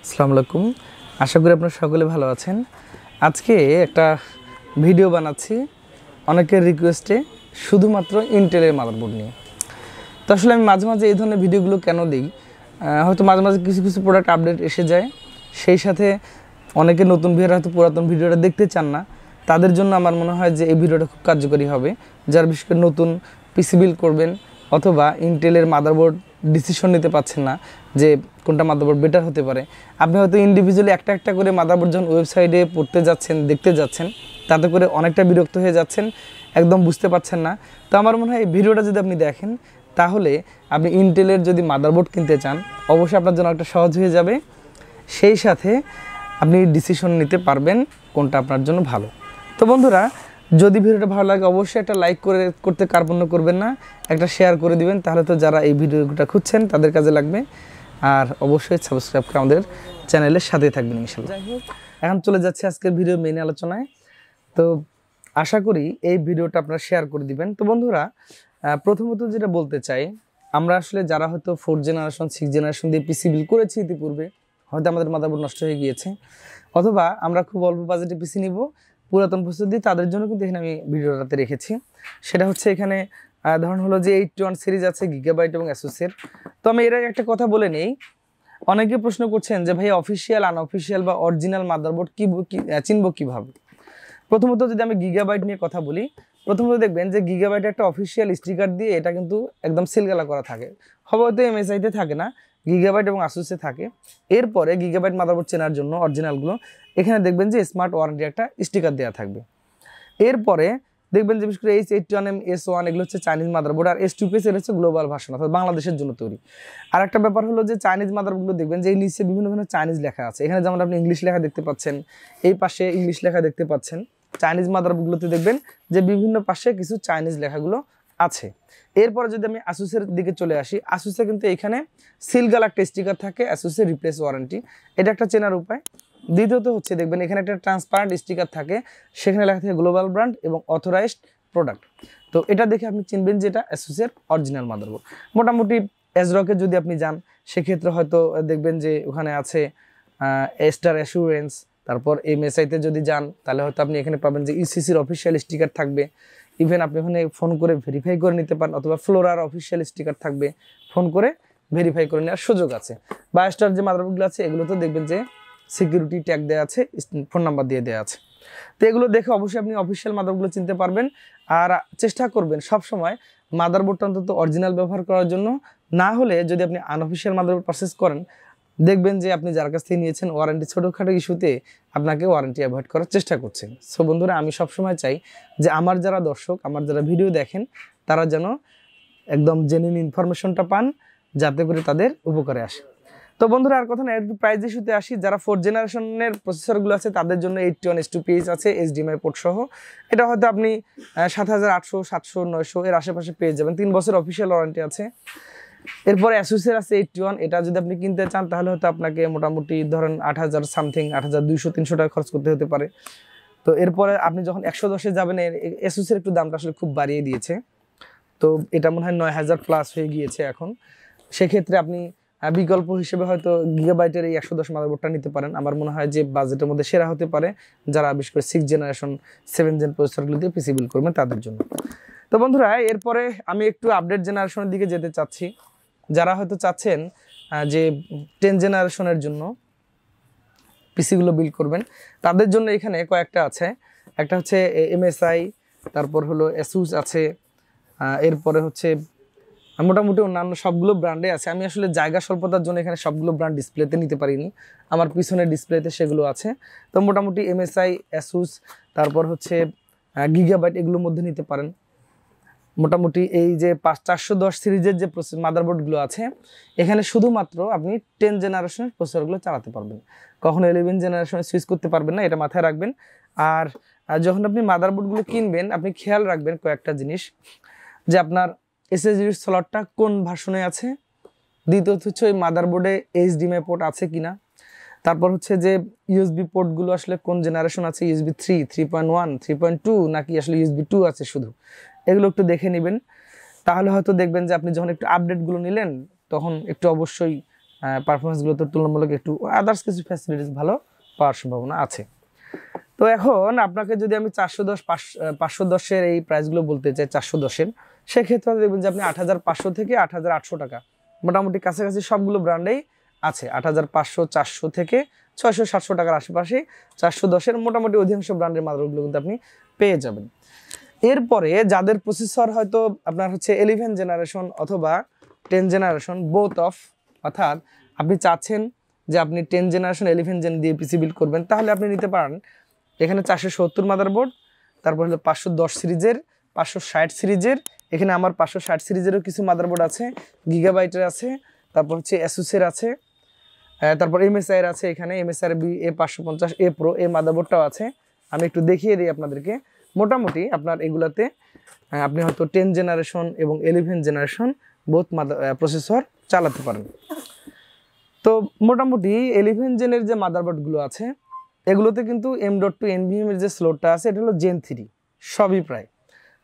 আসসালামু আলাইকুম। আশা করি আপনারা সকলে ভালো আছেন। আজকে একটা ভিডিও বানাচ্ছি অনেকের রিকোয়েস্টে, শুধুমাত্র ইন্টেলের মাদারবোর্ড নিয়ে। তো আসলে আমি মাঝে মাঝে এই ধরনের ভিডিওগুলো কেন দিই, হয়তো মাঝে মাঝে কিছু কিছু প্রোডাক্ট আপডেট এসে যায়, সেই সাথে অনেকে নতুন ভিডিও হয়তো পুরাতন ভিডিওটা দেখতে চান না, তাদের জন্য আমার মনে হয় যে এই ভিডিওটা খুব কার্যকরী হবে। যারা বিশেষ করে নতুন পিসি বিল্ড করবেন অথবা ইন্টেলের মাদারবোর্ড ডিসিশন নিতে পারছেন না যে কোনটা মাদারবোর্ড বেটার হতে পারে। আপনি হয়তো ইন্ডিভিজুয়ালি একটা একটা করে মাদারবোর্ড যখন ওয়েবসাইটে পড়তে যাচ্ছেন, দেখতে যাচ্ছেন, তাতে করে অনেকটা বিরক্ত হয়ে যাচ্ছেন, একদম বুঝতে পারছেন না। তো আমার মনে হয় এই ভিডিওটা যদি আপনি দেখেন, তাহলে আপনি ইন্টেলের যদি মাদারবোর্ড কিনতে চান, অবশ্যই আপনার জন্য একটা সহজ হয়ে যাবে। সেই সাথে আপনি ডিসিশন নিতে পারবেন কোনটা আপনার জন্য ভালো। তো বন্ধুরা, যদি ভিডিওটা ভালো লাগে অবশ্যই একটা লাইক করতে কার্পণ্য করবেন না, একটা শেয়ার করে দিবেন, তাহলে তো যারা এই ভিডিওটা খুঁজছেন তাদের কাজে লাগবে। আর অবশ্যই সাবস্ক্রাইব করে আমাদের চ্যানেলের সাথে থাকবেন ইনশাআল্লাহ। যাই হোক, এখন চলে যাচ্ছে আজকের ভিডিও মেইন আলোচনায়। তো আশা করি এই ভিডিওটা আপনারা শেয়ার করে দিবেন। তো বন্ধুরা, প্রথমত যেটা বলতে চাই, আমরা আসলে যারা হয়তো 4th জেনারেশন 6th জেনারেশন দিয়ে পিসি বিল্ড করেছি ইতিপূর্বে, হয়তো আমাদের মাদারবোর্ড নষ্ট হয়ে গিয়েছে, অথবা আমরা খুব অল্প বাজেটে পিসি নিব পুরাতন প্রস্তুতি, তাদের জন্য কিন্তু এখানে আমি ভিডিওটাতে রেখেছি। সেটা হচ্ছে এখানে ধরুন হলো যে 81 সিরিজ আছে গিগাবাইট এবং অ্যাসুসের। তো আমি এর আগে একটা কথা বলে নেই, অনেকে প্রশ্ন করছেন যে ভাই অফিসিয়াল আনঅফিসিয়াল বা অরিজিনাল মাদারবোর্ড চিনব কীভাবে। প্রথমত যদি আমি গিগাবাইট নিয়ে কথা বলি, প্রথমত দেখবেন যে গিগাবাইট একটা অফিসিয়াল স্টিকার দিয়ে এটা কিন্তু একদম সিলগালা করা থাকে, হয়তো এমএসআইতে থাকে না, গিগাবাইট এবং আসুসে থাকে। এরপরে গিগাবাইট মাদারবোর্ড চেনার জন্য অরিজিনালগুলো এখানে দেখবেন যে স্মার্ট ওয়ারেন্টি একটা স্টিকার দেওয়া থাকবে। এরপরে দেখবেন যে বিশেষ করে H81M S1 এগুলো হচ্ছে চাইনিজ মাদারবোর্ড, আর S2PS এর হচ্ছে গ্লোবাল ভার্সন, অর্থাৎ বাংলাদেশের জন্য তৈরি। আর একটা ব্যাপার হলো যে চাইনিজ মাদারবোর্ডগুলো দেখবেন যে এই নিচে বিভিন্ন ধরনের চাইনিজ লেখা আছে, এখানে যেমন আপনি ইংলিশ লেখা দেখতে পাচ্ছেন, এই পাশে ইংলিশ লেখা দেখতে পাচ্ছেন। চাইনিজ মাদারবোর্ডগুলোতে দেখবেন যে বিভিন্ন পাশে কিছু চাইনিজ লেখাগুলো আছে। এরপরে যদি আমি আসুসের দিকে চলে আসি, আসুসে কিন্তু এখানে সিলগাল একটা স্টিকার থাকে, আসুসের রিপ্লেস ওয়ারেন্টি, এটা একটা চেনার উপায়। দ্বিতীয়ত হচ্ছে দেখবেন এখানে একটা ট্রান্সপারেন্ট স্টিকার থাকে, সেখানে লেখা থাকে গ্লোবাল ব্র্যান্ড এবং অথরাইজড প্রোডাক্ট। তো এটা দেখে আপনি চিনবেন যে এটা আসুসের অরিজিনাল মাদারবোর্ড। মোটামুটি এজরকে যদি আপনি যান, সেক্ষেত্রে হয়তো দেখবেন যে ওখানে আছে স্টার অ্যাসুরেন্স। তারপর এমএসআইতে যদি যান, তাহলে হয়তো আপনি এখানে পাবেন যে ইসিসির অফিসিয়াল স্টিকার থাকবে। ইভেন আপনি ওখানে ফোন করে ভেরিফাই করে নিতে পারেন, অথবা ফ্লোরার অফিসিয়াল স্টিকার থাকবে, ফোন করে ভেরিফাই করে নেওয়ার সুযোগ আছে। বা স্টার যে মাদারবোর্ডগুলো আছে এগুলোতে দেখবেন যে সিকিউরিটি ট্যাগ দেওয়া আছে, ফোন নাম্বার দিয়ে দেওয়া আছে। তো এগুলো দেখে অবশ্যই আপনি অফিসিয়াল মাদারবোর্ডগুলো চিনতে পারবেন। আর চেষ্টা করবেন সবসময় মাদারবোর্ডটা অন্তত অরিজিনাল ব্যবহার করার জন্য। না হলে যদি আপনি আনঅফিসিয়াল মাদারবোর্ড পারচেস করেন, দেখবেন যে আপনি যার কাছ থেকে নিয়েছেন ওয়ারেন্টি ছোটোখাটো ইস্যুতে আপনাকে ওয়ারেন্টি অ্যাভয়েড করার চেষ্টা করছেন। সো বন্ধুরা, আমি সবসময় চাই যে আমার যারা দর্শক, আমার যারা ভিডিও দেখেন, তারা যেন একদম জেনুইন ইনফরমেশনটা পান, যাতে করে তাদের উপকারে আসে। তো বন্ধুরা, আর কথা না, একটু প্রাইস ইস্যুতে আসি। যারা 4th জেনারেশনের প্রসেসরগুলো আছে তাদের জন্য 81 S2PS আছে HDMI পোর্ট সহ। এটা হয়তো আপনি 7800, 700, 900 এর আশেপাশে পেয়ে যাবেন। 3 বছর অফিসিয়াল ওয়ারেন্টি আছে। এরপরে অ্যাসুসের আছে 81, এটা যদি আপনি কিনতে চান তাহলে হয়তো আপনাকে মোটামুটি ধরেন 8000 সামথিং, 8200-300 টাকা খরচ করতে হতে পারে। তো এরপরে আপনি যখন 110-এ যাবেন, অ্যাসুসের একটু দামটা আসলে খুব বাড়িয়ে দিয়েছে, তো এটা মনে হয় 9000 প্লাস হয়ে গিয়েছে এখন। সেক্ষেত্রে আপনি বিকল্প হিসেবে হয়তো গিগাবাইটের এই 110 মাদারবোর্ডটা নিতে পারেন। আমার মনে হয় যে বাজেটের মধ্যে সেরা হতে পারে যারা বিশেষ করে 6th জেনারেশন 7th জেন প্রসেসরগুলো দিয়ে পিসি বিল্ড করবেন তাদের জন্য। তো বন্ধুরা, এরপরে আমি একটু আপডেট জেনারেশনের দিকে যেতে চাচ্ছি। যারা হয়তো চাচ্ছেন যে 10th জেনারেশনের জন্য পিসিগুলো বিল্ড করবেন, তাদের জন্য এখানে কয়েকটা আছে। একটা হচ্ছে এমএসআই, তারপর হলো অ্যাসুস আছে, এরপরে হচ্ছে মোটামুটি অন্যান্য সবগুলো ব্র্যান্ডে আছে। আমি আসলে জায়গা স্বল্পতার জন্য এখানে সবগুলো ব্র্যান্ড ডিসপ্লেতে নিতে পারিনি, আমার পিছনের ডিসপ্লেতে সেগুলো আছে। তো মোটামুটি এমএসআই, অ্যাসুস, তারপর হচ্ছে গিগাবাইট, এগুলোর মধ্যে নিতে পারেন। মোটামুটি এই যে 410 সিরিজের যে মাদারবোর্ডগুলো আছে, এখানে শুধুমাত্র আপনি 10th জেনারেশনের প্রসেসরগুলো চালাতে পারবেন, কখনো 11th জেনারেশনে সুইচ করতে পারবেন না, এটা মাথায় রাখবেন। আর যখন আপনি মাদারবোর্ডগুলো কিনবেন, আপনি খেয়াল রাখবেন কয়েকটা জিনিস, যে আপনার এসএসডির স্লটটা কোন ভার্সনে আছে, দ্বিতীয়ত হচ্ছে ওই মাদারবোর্ডে HDMI পোর্ট আছে কিনা, তারপর হচ্ছে যে ইউএসবি পোর্টগুলো আসলে কোন জেনারেশন আছে, USB 3, 3.1, 3.2 নাকি আসলে USB 2 আছে শুধু, এগুলো একটু দেখে নেবেন। তাহলে হয়তো দেখবেন যে আপনি যখন একটু আপডেটগুলো নিলেন, তখন একটু অবশ্যই পারফরমেন্সগুলো তো তুলনামূলক একটু আদার্স কিছু ফ্যাসিলিটিস ভালো পাওয়ার সম্ভাবনা আছে। তো এখন আপনাকে যদি আমি 410 510-এর এই প্রাইসগুলো বলতে চাই, 410-এর, সেক্ষেত্রে দেখবেন যে আপনি 8500 থেকে 8800 টাকা মোটামুটি কাছাকাছি সবগুলো ব্র্যান্ডেই আছে। 8500, 400 থেকে 600-700 টাকার আশেপাশে 410-এর মোটামুটি অধিকাংশ ব্র্যান্ডের মাদারবোর্ডগুলো কিন্তু আপনি পেয়ে যাবেন। এরপরে যাদের প্রসেসর হয়তো আপনার হচ্ছে 11 জেনারেশন অথবা 10 জেনারেশন বোথ অফ, অর্থাৎ আপনি চাচ্ছেন যে আপনি 10 জেনারেশন 11 জেন দিয়ে পিসি বিল্ড করবেন, তাহলে আপনি নিতে পারেন এখানে 470 মাদারবোর্ড, তারপর হলো 510 সিরিজের, 560 সিরিজের, এখানে আমার 560 সিরিজেরও কিছু মাদারবোর্ড আছে, গিগাবাইটের আছে, তারপর হচ্ছে অ্যাসুসের আছে, তারপর MSI এর আছে, এখানে MSI এর A550 A Pro এই মাদারবোর্ডটাও আছে। আমি একটু দেখিয়ে দিই আপনাদেরকে। মোটামুটি আপনার এগুলাতে আপনি হয়তো 10 জেনারেশন এবং 11 জেনারেশন বোথ প্রসেসর চালাতে পারেন। তো মোটামুটি 11 জেনের যে মাদারবোর্ডগুলো আছে এগুলোতে কিন্তু M.2 NVMe এর যে স্লোটটা আছে এটা হলো Gen 3 সবই প্রায়,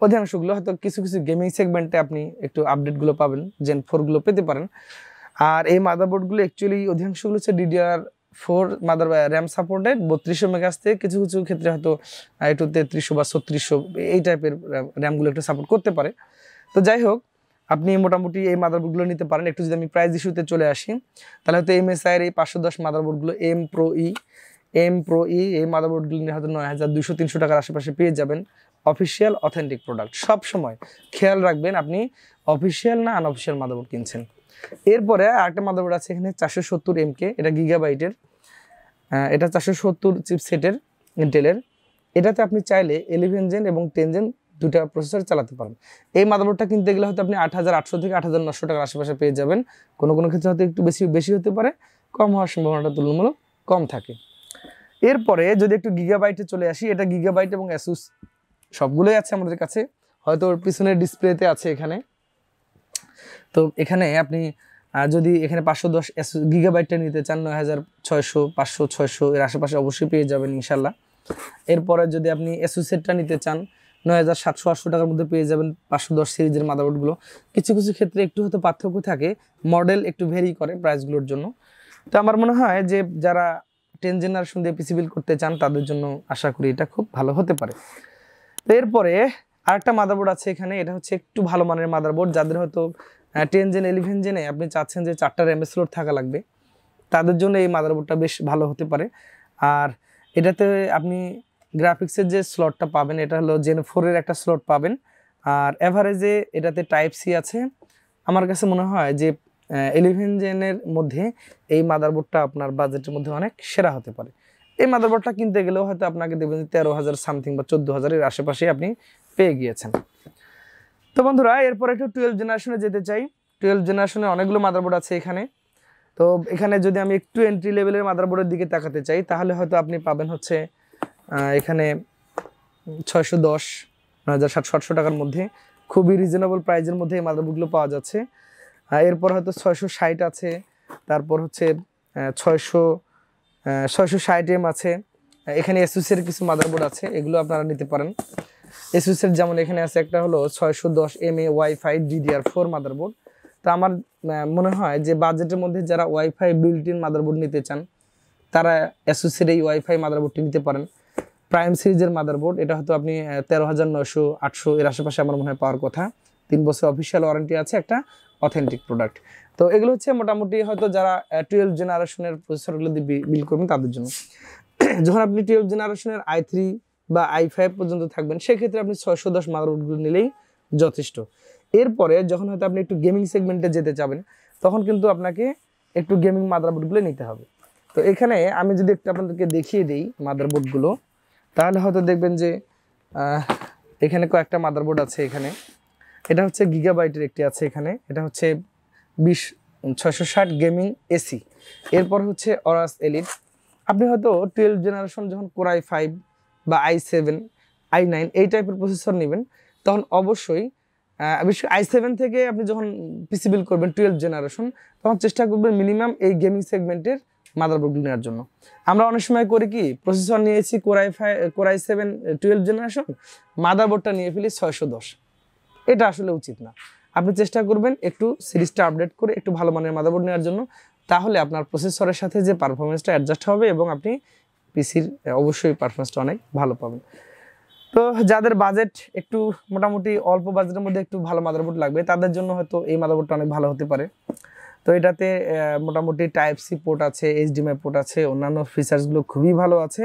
অধিকাংশগুলো হয়তো কিছু কিছু গেমিং সেগমেন্টে আপনি একটু আপডেটগুলো পাবেন, Gen 4 গুলো পেতে পারেন। আর এই মাদারবোর্ডগুলো অ্যাকচুয়ালি অধিকাংশগুলো হচ্ছে DDR4 র্যাম সাপোর্টেড, 3200 মেগাস থেকে কিছু কিছু ক্ষেত্রে হয়তো একটু 3300 বা 3600 এই টাইপের র্যামগুলো একটু সাপোর্ট করতে পারে। তো যাই হোক, আপনি মোটামুটি এই মাদারবোর্ডগুলো নিতে পারেন। একটু যদি আমি প্রাইস ইস্যুতে চলে আসি, তাহলে হয়তো MSI এর এই 510 মাদারবোর্ডগুলো M Pro E এই মাদারবোর্ডগুলো নিয়ে হয়তো 9200-300 টাকার আশেপাশে পেয়ে যাবেন। অফিসিয়াল অথেন্টিক প্রোডাক্ট, সব সময় খেয়াল রাখবেন আপনি অফিসিয়াল না আনঅফিসিয়াল মাদারবোর্ড কিনছেন। এরপরে আরেকটা মাদারবোর্ড আছে এখানে 470 MK, এটা গিগাবাইটের, এটা 470 চিপসেটের ইন্টেলের। এটাতে আপনি চাইলে 11 জেন এবং 10 জেন দুটা প্রসেসর চালাতে পারেন। এই মাদারবোর্ডটা কিনতে গেলে হয়তো আপনি 8800 থেকে 8900 টাকার আশেপাশে পেয়ে যাবেন। কোনো কোনো ক্ষেত্রে হয়তো একটু বেশি হতে পারে, কম হওয়ার সম্ভাবনাটা তুলনামূলক কম থাকে। এরপরে যদি একটু গিগাবাইটে চলে আসি, এটা গিগাবাইট এবং অ্যাসুস সবগুলোই আছে আমাদের কাছে, হয়তো ওর পিছনের ডিসপ্লেতে আছে এখানে। তো এখানে আপনি যদি এখানে 510 গিগাবাইটটা নিতে চান 9600, 500, 600 এর আশেপাশে অবশ্যই পেয়ে যাবেন ইনশাল্লাহ। এরপরে যদি আপনি অ্যাসুসেটটা নিতে চান 9700-800 টাকার মধ্যে পেয়ে যাবেন 510 সিরিজের মাদারবোর্ডগুলো। কিছু কিছু ক্ষেত্রে একটু হয়তো পার্থক্য থাকে, মডেল একটু ভেরি করে প্রাইসগুলোর জন্য। তো আমার মনে হয় যে যারা 10 জেনারেশন দিয়ে পিসি বিল্ড করতে চান তাদের জন্য আশা করি এটা খুব ভালো হতে পারে। তো এরপরে আরেকটা মাদারবোর্ড আছে এখানে, এটা হচ্ছে একটু ভালো মানের মাদারবোর্ড। যাদের হয়তো 10 জেন 11 জেনে আপনি চাচ্ছেন যে 4টা র্যাম স্লট থাকা লাগবে, তাদের জন্য এই মাদারবোর্ডটা বেশ ভালো হতে পারে। আর এটাতে আপনি গ্রাফিক্সের যে স্লটটা পাবেন এটা হলো Gen 4 এর একটা স্লট পাবেন। আর এভারেজে এটাতে টাইপ সি আছে। আমার কাছে মনে হয় যে 11 জেনের মধ্যে এই মাদারবোর্ডটা আপনার বাজেটের মধ্যে অনেক সেরা হতে পারে। এই মাদারবোর্ডটা কিনতে গেলেও হয়তো আপনাকে দেখবেন 13,000 সামথিং বা 14,000 এর আশেপাশে আপনি পেয়ে গিয়েছেন। তো বন্ধুরা, এরপর একটু 12 জেনারেশনে যেতে চাই। 12 জেনারেশনে অনেকগুলো মাদারবোর্ড আছে এখানে। তো এখানে যদি আমি একটু এন্ট্রি লেভেলের মাদারবোর্ডের দিকে তাকাতে চাই, তাহলে হয়তো আপনি পাবেন হচ্ছে এখানে 610, 9700 টাকার মধ্যে খুবই রিজনেবল প্রাইজের মধ্যে এই মাদারবোর্ডগুলো পাওয়া যাচ্ছে। এরপর হয়তো 660 আছে, তারপর হচ্ছে 660M আছে। এখানে এসুসের কিছু মাদারবোর্ড আছে, এগুলো আপনারা নিতে পারেন। এসুসের যেমন এখানে আছে একটা হলো 610MA ওয়াইফাই DDR4 মাদারবোর্ড। তো আমার মনে হয় যে বাজেটের মধ্যে যারা ওয়াইফাই বিল্ট ইন মাদারবোর্ড নিতে চান তারা এসুসের এই ওয়াইফাই মাদারবোর্ডটি নিতে পারেন। প্রাইম সিরিজের মাদারবোর্ড, এটা হয়তো আপনি 13,900, 800 এর আশেপাশে আমার মনে হয় পাওয়ার কথা। 3 বছর অফিসিয়াল ওয়ারেন্টি আছে, একটা অথেন্টিক প্রোডাক্ট। তো এগুলো হচ্ছে মোটামুটি হয়তো যারা 12 জেনারেশনের প্রসেসরগুলো দিয়ে বিল্ড করবেন তাদের জন্য। যখন আপনি 12 জেনারেশনের i3 বা i5 পর্যন্ত থাকবেন সেক্ষেত্রে আপনি 610 মাদারবোর্ডগুলো নিলেই যথেষ্ট। এরপরে যখন হয়তো আপনি একটু গেমিং সেগমেন্টে যেতে চাবেন তখন কিন্তু আপনাকে একটু গেমিং মাদারবোর্ডগুলো নিতে হবে। তো এখানে আমি যদি একটু আপনাদেরকে দেখিয়ে দিই মাদারবোর্ডগুলো, তাহলে হয়তো দেখবেন যে এখানে কয়েকটা মাদারবোর্ড আছে। এখানে এটা হচ্ছে গিগাবাইটের একটি আছে এখানে, এটা হচ্ছে 660 গেমিং এসি। এরপর হচ্ছে অরাস এলিট। আপনি হয়তো 12 জেনারেশন যখন Core i5 বা i7, i9 এই টাইপের প্রসেসর নেবেন তখন অবশ্যই i7 থেকে আপনি যখন পিসি বিল্ড করবেন 12 জেনারেশন তখন চেষ্টা করবেন মিনিমাম এই গেমিং সেগমেন্টের মাদারবোর্ডগুলো নেওয়ার জন্য। আমরা অনেক সময় করি কি, প্রসেসর নিয়েছি Core i7 12 জেনারেশন, মাদারবোর্ডটা নিয়ে ফেলি 610। এটা আসলে উচিত না। আপনি চেষ্টা করবেন একটু সিরিজটা আপডেট করে একটু ভালো মানের মাদারবোর্ড নেওয়ার জন্য। তাহলে আপনার প্রসেসরের সাথে যে পারফরমেন্সটা অ্যাডজাস্ট হবে এবং আপনি পিসির অবশ্যই পারফরমেন্সটা অনেক ভালো পাবেন। তো যাদের বাজেট একটু মোটামুটি অল্প বাজেটের মধ্যে একটু ভালো মাদারবোর্ড লাগবে তাদের জন্য হয়তো এই মাদারবোর্ডটা অনেক ভালো হতে পারে। তো এটাতে মোটামুটি টাইপ সি পোর্ট আছে, এইচডিএমআই পোর্ট আছে, অন্যান্য ফিচার্সগুলো খুবই ভালো আছে।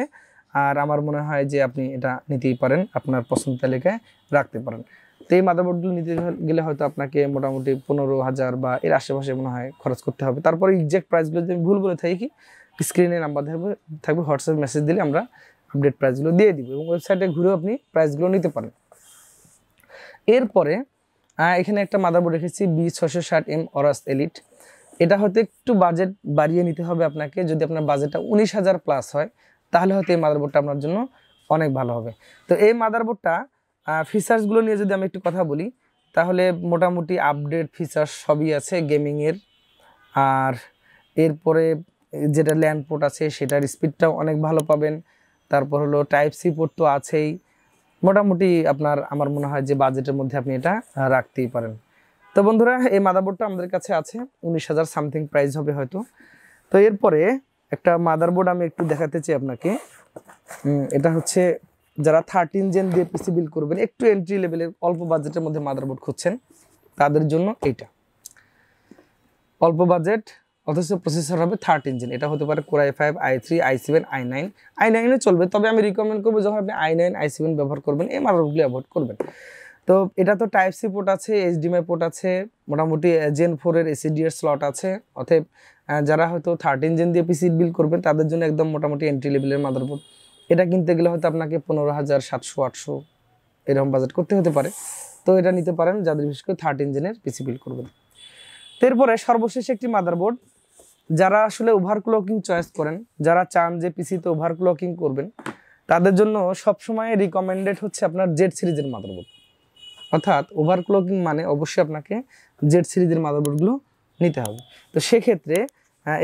আর আমার মনে হয় যে আপনি এটা নিতেই পারেন, আপনার পছন্দ তালিকায় রাখতে পারেন। তো এই মাদারবোর্ডগুলো নিতে গেলে হয়তো আপনাকে মোটামুটি 15,000 বা এর আশেপাশে মনে হয় খরচ করতে হবে। তারপরে এক্সাক্ট প্রাইসগুলো যদি আমি ভুল বলে থাকি স্ক্রিনে নাম্বার থাকবে, হোয়াটসঅ্যাপ মেসেজ দিলে আমরা আপডেট প্রাইসগুলো দিয়ে দিব এবং ওয়েবসাইটে ঘুরেও আপনি প্রাইসগুলো নিতে পারেন। এরপরে এখানে একটা মাদারবোর্ড রেখেছি B660M অরাস এলিট। এটা হয়তো একটু বাজেট বাড়িয়ে নিতে হবে আপনাকে। যদি আপনার বাজেটটা 19,000 প্লাস হয় তাহলে হয়তো এই মাদারবোর্ডটা আপনার জন্য অনেক ভালো হবে। তো এই মাদারবোর্ডটা ফিচার্সগুলো নিয়ে যদি আমি একটু কথা বলি তাহলে মোটামুটি আপডেট ফিচার্স সবই আছে গেমিংয়ের। আর এরপরে যেটা ল্যান্ড পোর্ট আছে সেটার স্পিডটাও অনেক ভালো পাবেন। তারপর হলো টাইপ সি পোর্ট তো আছেই। মোটামুটি আপনার আমার মনে হয় যে বাজেটের মধ্যে আপনি এটা রাখতেই পারেন। তো বন্ধুরা এই মাদারবোর্ডটা আমাদের কাছে আছে 19,000 সামথিং প্রাইস হবে হয়তো। তো এরপরে একটা মাদারবোর্ড আমি একটু দেখাতে চাই আপনাকে। এটা হচ্ছে যারা 13 জেন দিয়ে পিসি বিল্ড করবেন, একটু এন্ট্রি লেভেলের অল্প বাজেটের মধ্যে মাদারবোর্ড খুঁজছেন তাদের জন্য এইটা। অল্প বাজেট অথচ প্রসেসর হবে 13 জেন। এটা হতে পারে Core i5, i3, i7, i9। i9 চলবে, তবে আমি রিকমেন্ড করবো যখন আপনি i9, i7 ব্যবহার করবেন এই মাদারবোর্ডগুলো অ্যাভয়েড করবেন। তো এটা তো টাইপ সি পোর্ট আছে, এইচডিএমআই পোর্ট আছে, মোটামুটি Gen 4 এর এসএসডি এর স্লট আছে। অতএব যারা হয়তো 13 জেন দিয়ে পিসি বিল্ড করবেন তাদের জন্য একদম মোটামুটি এন্ট্রি লেভেলের মাদারবোর্ড। এটা কিনতে গেলে হয়তো আপনাকে 15,000, 700, 800 এরকম বাজেট করতে হতে পারে। তো এটা নিতে পারেন যাদের বিশেষ করে 13 জেনের পিসি বিল্ড করবেন। এরপরে সর্বশেষ একটি মাদারবোর্ড যারা আসলে ওভারক্লকিং চয়েস করেন, যারা চান যে পিসিতে ওভারক্লকিং করবেন তাদের জন্য সবসময় রিকমেন্ডেড হচ্ছে আপনার জেড সিরিজের মাদারবোর্ড। অর্থাৎ ওভারক্লকিং মানে অবশ্যই আপনাকে জেড সিরিজের মাদারবোর্ডগুলো নিতে হবে। তো সেক্ষেত্রে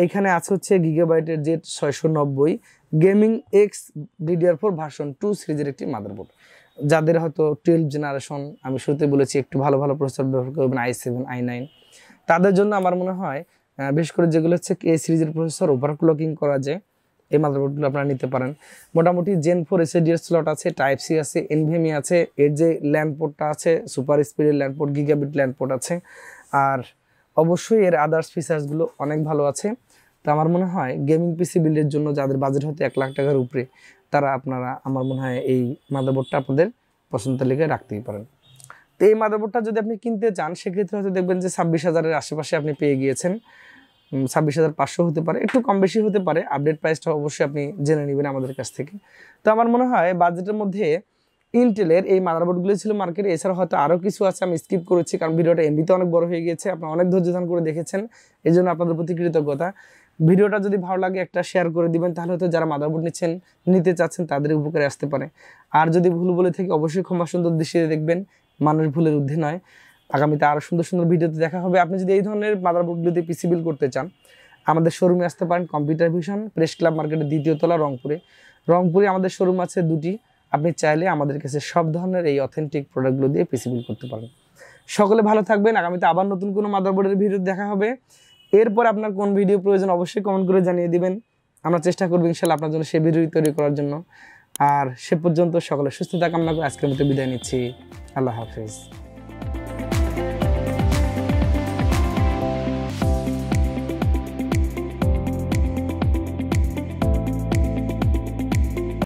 এইখানে আছে হচ্ছে গিগাবাইটের Z690 gaming x DDR4 version 2 সিরিজের একটি মাদারবোর্ড। যাদের হয়তো 12 জেনারেশন, আমি শুরুতে বলেছি একটু ভালো ভালো প্রসেসর ব্যবহার করবেন, i7, i9, তাদের জন্য আমার মনে হয় বিশেষ করে যেগুলো হচ্ছে এই সিরিজের প্রসেসর ওভারক্লকিং করা যায় এই মাদারবোর্ডগুলো আপনারা নিতে পারেন। মোটামুটি Gen 4 এসএসডি এর স্লট আছে, টাইপ সি আছে, NVMe আছে, এর যে ল্যান্ড পোর্টটা আছে সুপার স্পিডের LAN port, gigabit LAN port আছে, আর অবশ্যই এর আদার্স ফিচার্সগুলো অনেক ভালো আছে। তো আমার মনে হয় গেমিং পিসি বিল্ডের জন্য যাদের বাজেট হতে 1 লাখ টাকার উপরে তারা আপনারা আমার মনে হয় এই মাদারবোর্ডটা আপনাদের পছন্দ তালিকায় রাখতেই পারেন। তো এই মাদারবোর্ডটা যদি আপনি কিনতে চান সেক্ষেত্রে হয়তো দেখবেন যে 26,000-এর আশেপাশে আপনি পেয়ে গিয়েছেন। 26,500 হতে পারে, একটু কম বেশি হতে পারে। আপডেট প্রাইসটা অবশ্যই আপনি জেনে নেবেন আমাদের কাছ থেকে। তো আমার মনে হয় বাজেটের মধ্যে ইন্টেলের এই মাদারবোর্ডগুলো ছিল মার্কেটে। এছাড়া হয়তো আরও কিছু আছে, আমি স্কিপ করেছি কারণ ভিডিওটা এমনিতে অনেক বড় হয়ে গিয়েছে। আপনারা অনেক ধৈর্য ধারণ করে দেখেছেন, এই জন্য আপনাদের প্রতি কৃতজ্ঞতা। ভিডিওটা যদি ভালো লাগে একটা শেয়ার করে দিবেন, তাহলে হয়তো যারা মাদারবোর্ড নিতে চাচ্ছেন তাদের উপকারে আসতে পারে। আর যদি ভুল বলে থাকি অবশ্যই ক্ষমা সুন্দর দৃষ্টিতে দেখবেন, মানুষ ভুলের ঊর্ধ্বে নয়। আগামীতে আরও সুন্দর সুন্দর ভিডিওতে দেখা হবে। আপনি যদি এই ধরনের মাদারবোর্ডগুলোতে পিসি বিল্ড করতে চান আমাদের শোরুমে আসতে পারেন, কম্পিউটার ভিশন, প্রেস ক্লাব মার্কেটের 2য় তলা, রংপুরে আমাদের শোরুম আছে 2টি। আপনি চাইলে আমাদের কাছে সব ধরনের এই অথেন্টিক প্রোডাক্টগুলো দিয়ে পিসি বিল্ড করতে পারেন। সকলে ভালো থাকবেন। আগামীতে আবার নতুন কোনো মাদারবোর্ডের ভিডিও দেখা হবে। এরপর আপনার কোন ভিডিও প্রয়োজন অবশ্যই কমেন্ট করে জানিয়ে দিবেন। আমরা চেষ্টা করবো ইনশাআল্লাহ আপনার জন্য সেই ভিডিও তৈরি করার জন্য। আর সে পর্যন্ত সকলে সুস্থতা কামনা করে আজকের মতো বিদায় নিচ্ছি। আল্লাহ হাফেজ।